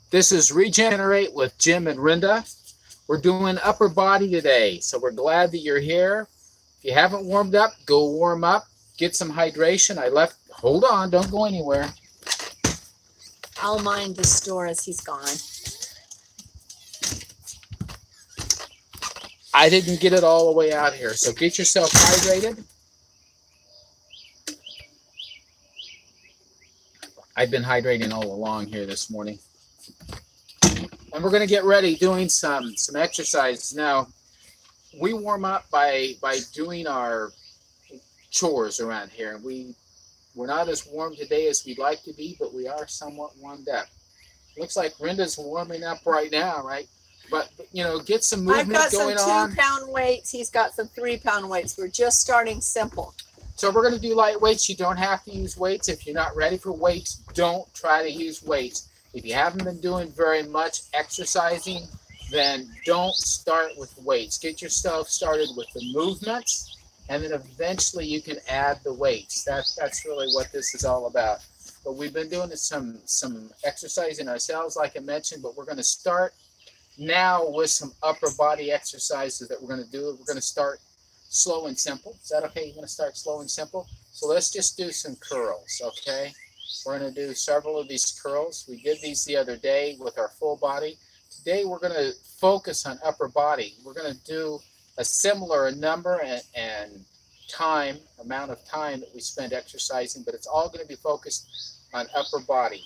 This is Regenerate with Jim and Rinda. We're doing upper body today, so we're glad that you're here. If you haven't warmed up, go warm up. Get some hydration. Hold on, don't go anywhere. I'll mind the store as he's gone. I didn't get it all the way out here, so get yourself hydrated. I've been hydrating all along here this morning. And we're going to get ready doing some exercises. Now, we warm up by doing our chores around here. We're not as warm today as we'd like to be, but we are somewhat warmed up. Looks like Rinda's warming up right now, right? But, you know, get some movement going on. I've got some 2-pound weights. He's got some 3-pound weights. We're just starting simple. So we're going to do light weights. You don't have to use weights. If you're not ready for weights, don't try to use weights. If you haven't been doing very much exercising, then don't start with weights. Get yourself started with the movements, and then eventually you can add the weights. That's really what this is all about. But we've been doing some exercising ourselves, like I mentioned, but we're going to start now with some upper body exercises that we're going to do. We're going to start slow and simple. Is that okay? You're going to start slow and simple? So let's just do some curls, okay? We're going to do several of these curls. We did these the other day with our full body. Today we're going to focus on upper body. We're going to do a similar number and amount of time that we spend exercising, but it's all going to be focused on upper body.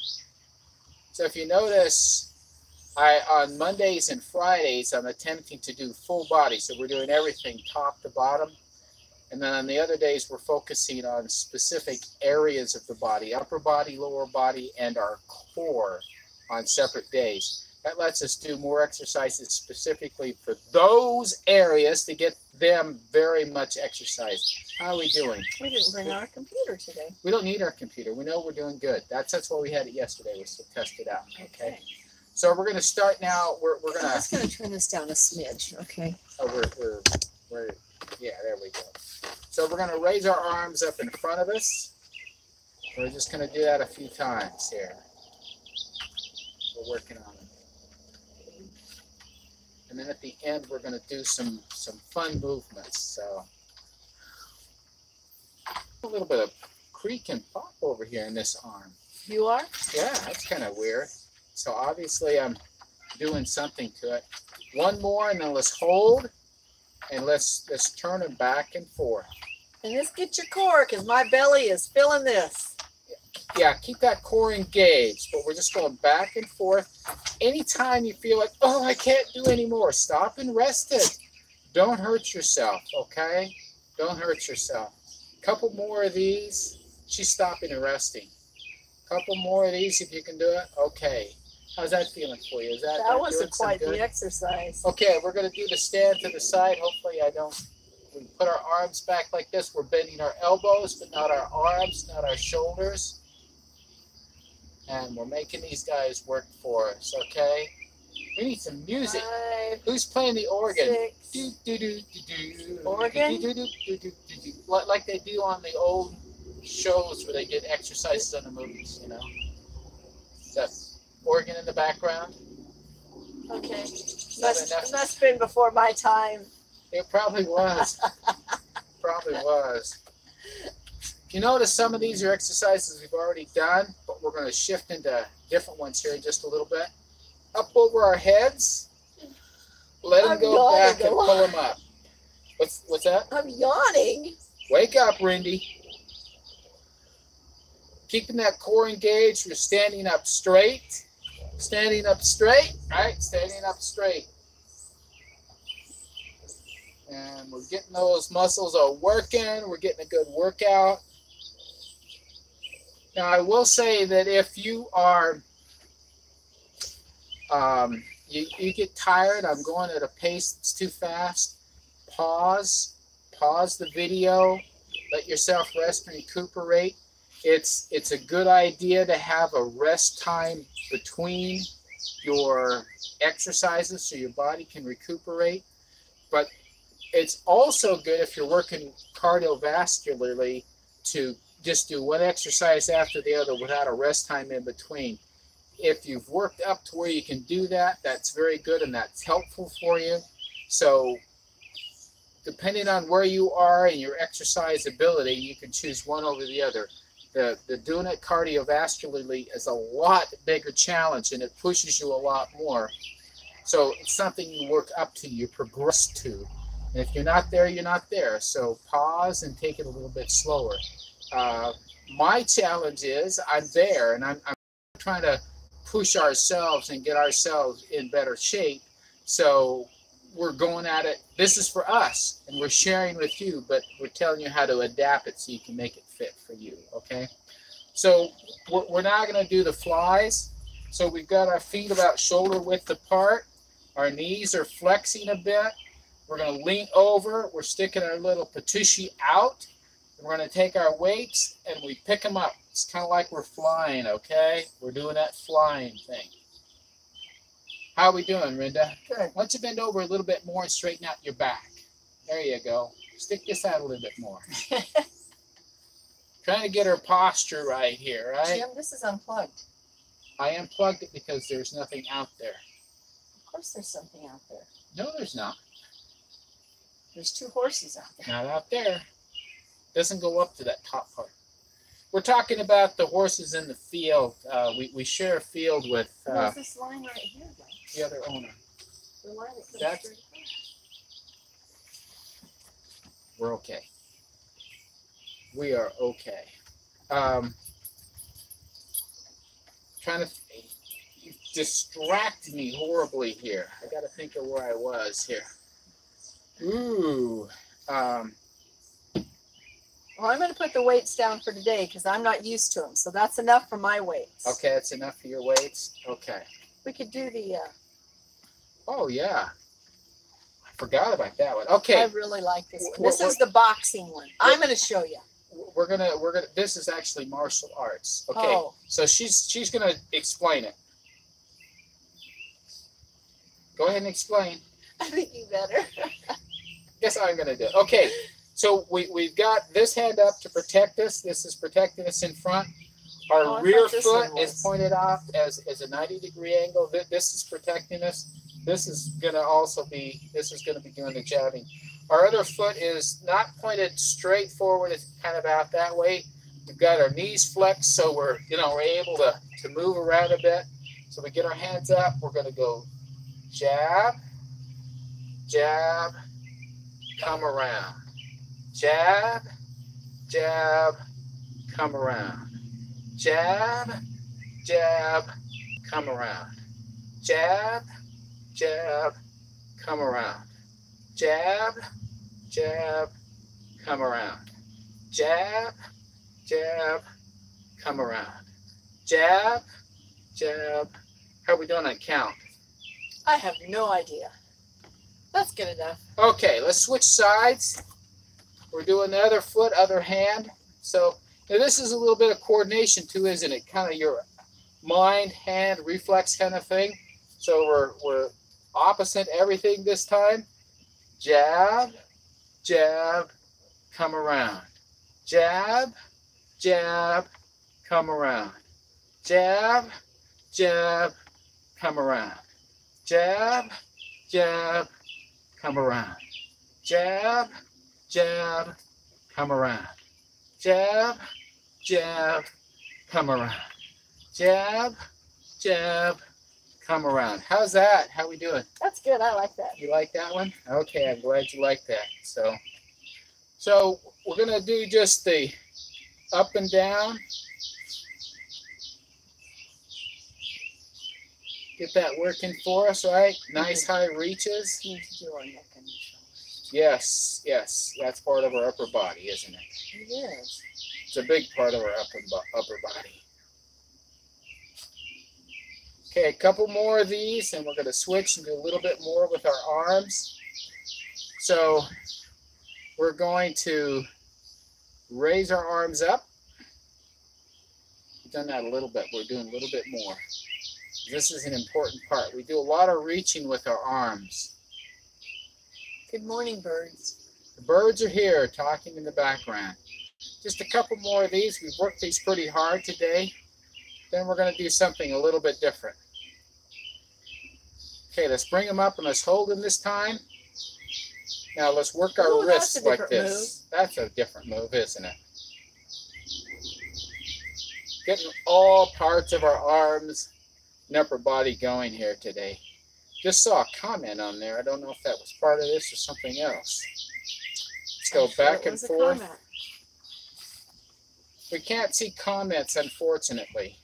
So if you notice, on Mondays and Fridays, I'm attempting to do full body. So we're doing everything top to bottom. And then on the other days, we're focusing on specific areas of the body, upper body, lower body, and our core on separate days. That lets us do more exercises specifically for those areas to get them very much exercised. How are we doing? We didn't bring our computer today. We don't need our computer. We know we're doing good. That's why we had it yesterday, was to test it out. Okay. So we're going to start now. We're going to. I'm just going to turn this down a smidge. Okay. Oh, yeah, there we go. So we're going to raise our arms up in front of us. We're just going to do that a few times here. We're working on it. And then at the end, we're going to do some fun movements. So a little bit of creak and pop over here in this arm. You are? Yeah, that's kind of weird. So obviously I'm doing something to it. One more, and then let's hold, and let's turn it back and forth. And just get your core, because my belly is feeling this. Yeah, keep that core engaged, but we're just going back and forth. Anytime you feel like, oh, I can't do anymore, stop and rest it. Don't hurt yourself, okay? Don't hurt yourself. A couple more of these. She's stopping and resting. A couple more of these if you can do it. Okay. How's that feeling for you? That wasn't quite the exercise. Okay, we're going to do the stand to the side. Hopefully we put our arms back like this. We're bending our elbows, but not our arms, not our shoulders. And we're making these guys work for us, okay? We need some music. 5, Who's playing the organ? 6. Organ? Like they do on the old shows where they did exercises on the movies, you know? That organ in the background. Okay. Must have been before my time. It probably was. Probably was. You notice some of these are exercises we've already done, but we're going to shift into different ones here in just a little bit. Up over our heads. Let them go back and pull them up. What's that? I'm yawning. Wake up, Rindy. Keeping that core engaged. We're standing up straight. Standing up straight, right? Standing up straight. And we're getting those muscles all working. We're getting a good workout. Now, I will say that if you are, you get tired, I'm going at a pace that's too fast, pause the video, let yourself rest and recuperate. It's a good idea to have a rest time between your exercises so your body can recuperate. But it's also good if you're working cardiovascularly to just do one exercise after the other without a rest time in between. if you've worked up to where you can do that, that's very good and that's helpful for you. So depending on where you are and your exercise ability, you can choose one over the other. The doing it cardiovascularly is a lot bigger challenge and it pushes you a lot more. So it's something you work up to, you progress to. And if you're not there, you're not there. So pause and take it a little bit slower. My challenge is I'm there and I'm trying to push ourselves and get ourselves in better shape. So we're going at it. This is for us and we're sharing with you, but we're telling you how to adapt it so you can make it fit for you. Okay. So we're now going to do the flies. So we've got our feet about shoulder width apart. Our knees are flexing a bit. We're going to lean over. We're sticking our little patouche out. We're going to take our weights and we pick them up. It's kind of like we're flying, okay? We're doing that flying thing. How are we doing, Rinda? Good. Why don't you bend over a little bit more and straighten out your back? There you go. Stick this out a little bit more. Trying to get her posture right here, right? Jim, this is unplugged. I unplugged it because there's nothing out there. Of course there's something out there. No, there's not. There's 2 horses out there. Not out there. Doesn't go up to that top part. We're talking about the horses in the field. We share a field with What's this line right here, though? the other owner. The line that comes That's- straight across. We're okay. We are okay. Trying to you distract me horribly here. I got to think of where I was here. Ooh. Well, I'm going to put the weights down for today because I'm not used to them. So that's enough for my weights. Okay, that's enough for your weights. Okay. We could do the... Oh, yeah. I forgot about that one. Okay. I really like this one. This is the boxing one. I'm going to show you. We're gonna this is actually martial arts. Okay. Oh. So she's gonna explain it. Go ahead and explain. I think you better. Yes, I'm gonna do it. Okay. So we've got this hand up to protect us. This is protecting us in front. Our rear foot is pointed out as a 90-degree angle. This is protecting us. This is gonna be doing the jabbing. Our other foot is not pointed straight forward. It's kind of out that way. We've got our knees flexed, so we're able to move around a bit. So we get our hands up. We're going to go jab, jab, come around. Jab, jab, come around. Jab, jab, come around. Jab, jab, come around. Jab, jab, come around. Jab, jab, come around. Jab, jab. How are we doing on count? I have no idea. That's good enough. Okay, let's switch sides. We're doing the other foot, other hand. So now this is a little bit of coordination too, isn't it? Kind of your mind, hand, reflex kind of thing. So we're opposite everything this time. Jab, jab, come around. Jab, jab, come around. Jab, jab, come around. Jab, jab, come around. Jab, jab, come around. Jab, jab, come around. Jab, jab, come around. How's that? How we doing? That's good. I like that. You like that one? Okay, I'm glad you like that. So we're going to do just the up and down. Get that working for us, right? Nice high reaches. Yes, yes. That's part of our upper body, isn't it? It is. It's a big part of our upper body. Okay, a couple more of these, and we're going to switch and do a little bit more with our arms. So we're going to raise our arms up. We've done that a little bit. We're doing a little bit more. This is an important part. We do a lot of reaching with our arms. Good morning, birds. The birds are here talking in the background. Just a couple more of these. We've worked these pretty hard today. Then we're going to do something a little bit different. Okay, let's bring them up and let's hold them this time. Now let's work our wrists like this. That's a different move, isn't it? Getting all parts of our arms and upper body going here today. Just saw a comment on there. I don't know if that was part of this or something else. Let's go back and forth. We can't see comments, unfortunately.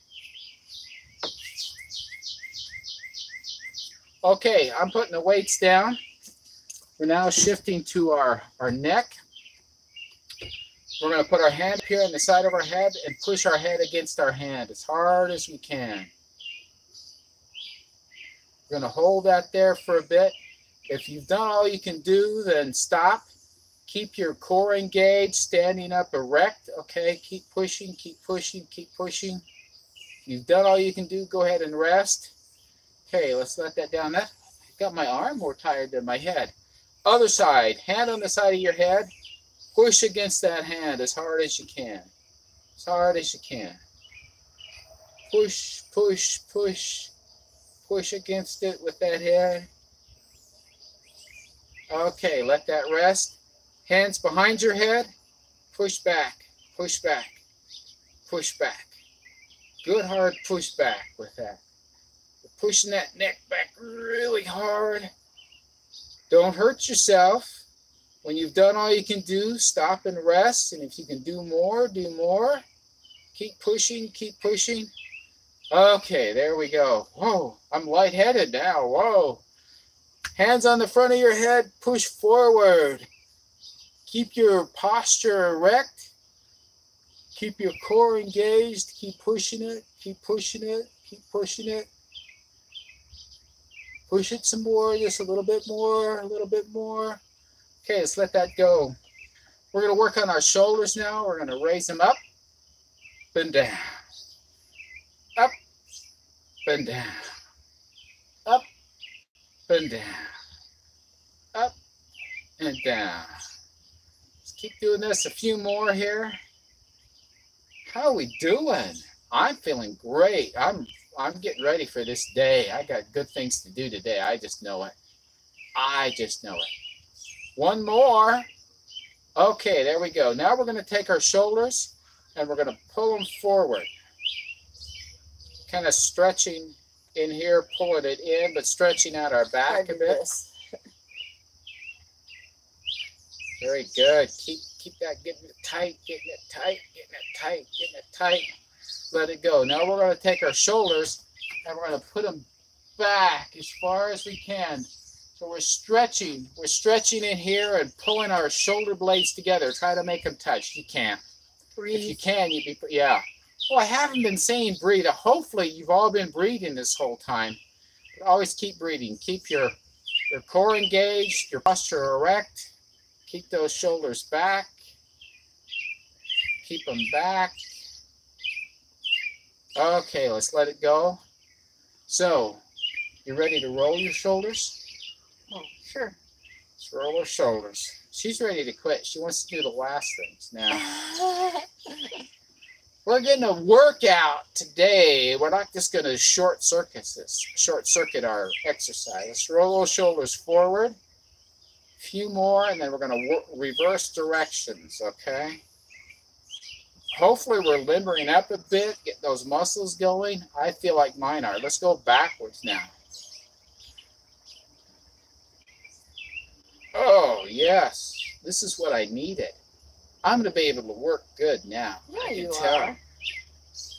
Okay, I'm putting the weights down. We're now shifting to our neck. We're going to put our hand here on the side of our head and push our head against our hand as hard as we can. We're going to hold that there for a bit. If you've done all you can do, then stop. Keep your core engaged, standing up erect. Okay, keep pushing, keep pushing, keep pushing. If you've done all you can do, go ahead and rest. Okay, let's let that down. That got my arm more tired than my head. Other side, hand on the side of your head. Push against that hand as hard as you can. As hard as you can. Push, push, push. Push against it with that head. Okay, let that rest. Hands behind your head. Push back, push back, push back. Good hard push back with that. You're pushing that neck back really hard. Don't hurt yourself. When you've done all you can do, stop and rest. And if you can do more, do more. Keep pushing, keep pushing. Okay, there we go. Whoa, I'm lightheaded now. Whoa. Hands on the front of your head, push forward. Keep your posture erect. Keep your core engaged. Keep pushing it, keep pushing it, keep pushing it. Push it some more, just a little bit more, a little bit more. Okay, let's let that go. We're going to work on our shoulders now. We're going to raise them up and down. Up and down. Up and down. Up and down. Let's keep doing this a few more here. How are we doing? I'm feeling great. I'm getting ready for this day. I got good things to do today. I just know it. I just know it. One more. Okay, there we go. Now we're going to take our shoulders and we're going to pull them forward. Kind of stretching in here, pulling it in, but stretching out our back a bit. Very good. Keep that, getting it tight, getting it tight, getting it tight, getting it tight. Let it go. Now we're going to take our shoulders and we're going to put them back as far as we can. So we're stretching in here and pulling our shoulder blades together. Try to make them touch. You can't. Breathe. If you can, you'd be, yeah. Well, I haven't been saying breathe. Hopefully you've all been breathing this whole time. But always keep breathing. Keep your core engaged, your posture erect. Keep those shoulders back. Keep them back. Okay, let's let it go. So, you ready to roll your shoulders? Oh, sure. Let's roll our shoulders. She's ready to quit. She wants to do the last things now. We're getting a workout today. We're not just going to short circuit our exercise. Let's roll those shoulders forward. A few more, and then we're going to reverse directions, okay? Hopefully we're limbering up a bit, get those muscles going. I feel like mine are. Let's go backwards now. Oh, yes. This is what I needed. I'm going to be able to work good now. Yeah, you are.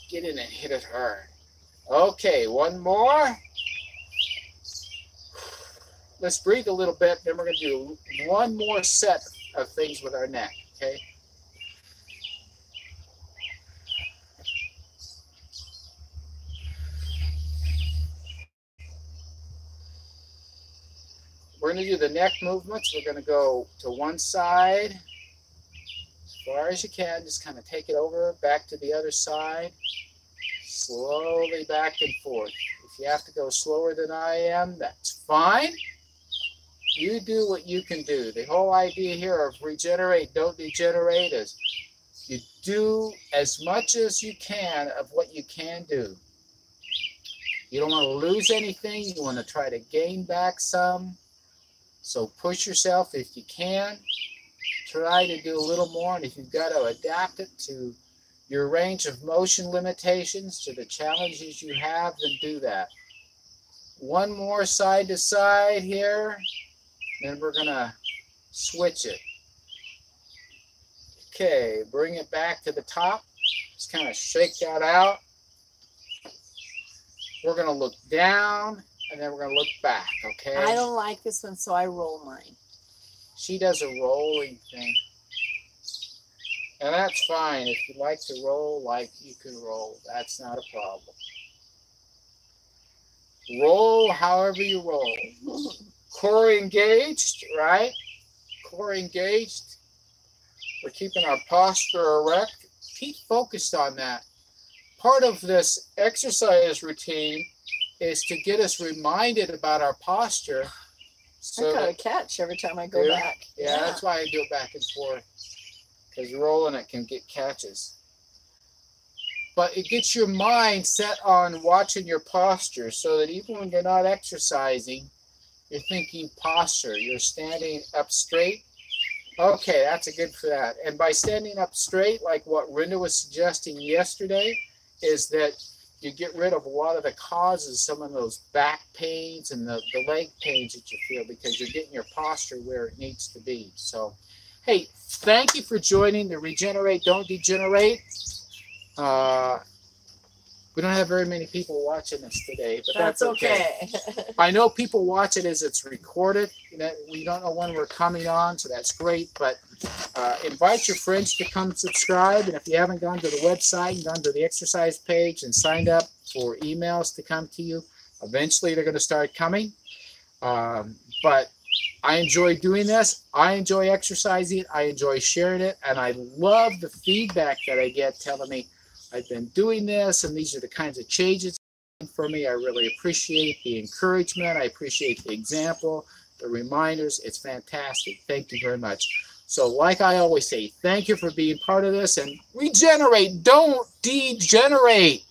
Get in and hit it hard. Okay, one more. Let's breathe a little bit, then we're going to do one more set of things with our neck, okay? We're going to do the neck movements. We're going to go to one side as far as you can. Just kind of take it over, back to the other side. Slowly back and forth. If you have to go slower than I am, that's fine. You do what you can do. The whole idea here of regenerate, don't degenerate is You do as much as you can of what you can do. You don't want to lose anything. You want to try to gain back some. So push yourself if you can. Try to do a little more. And if you've got to adapt it to your range of motion limitations, to the challenges you have, then do that. One more side to side here. Then we're going to switch it. Okay, bring it back to the top. Just kind of shake that out. We're going to look down, and then we're going to look back, okay? I don't like this one, so I roll mine. She does a rolling thing. And that's fine. If you like to roll, like you can roll. That's not a problem. Roll however you roll. Core engaged, right? Core engaged. We're keeping our posture erect. Keep focused on that. Part of this exercise routine is to get us reminded about our posture. So I got a catch every time I go back. Yeah, that's why I do it back and forth. Because rolling it can get catches. But it gets your mind set on watching your posture so that even when you're not exercising, you're thinking posture. You're standing up straight. Okay, that's a good for that. And by standing up straight, like what Rinda was suggesting yesterday, is that you get rid of a lot of the causes, some of those back pains and the leg pains that you feel, because you're getting your posture where it needs to be. So, hey, thank you for joining the Regenerate, Don't Degenerate. We don't have very many people watching this today, but that's okay. I know people watch it as it's recorded. You know, we don't know when we're coming on, so that's great. But invite your friends to come subscribe. And if you haven't gone to the website and gone to the exercise page and signed up for emails to come to you, eventually they're going to start coming. But I enjoy doing this. I enjoy exercising. I enjoy sharing it. And I love the feedback that I get telling me, I've been doing this, and these are the kinds of changes for me. I really appreciate the encouragement. I appreciate the example, the reminders. It's fantastic. Thank you very much. So like I always say, thank you for being part of this, and regenerate, don't degenerate.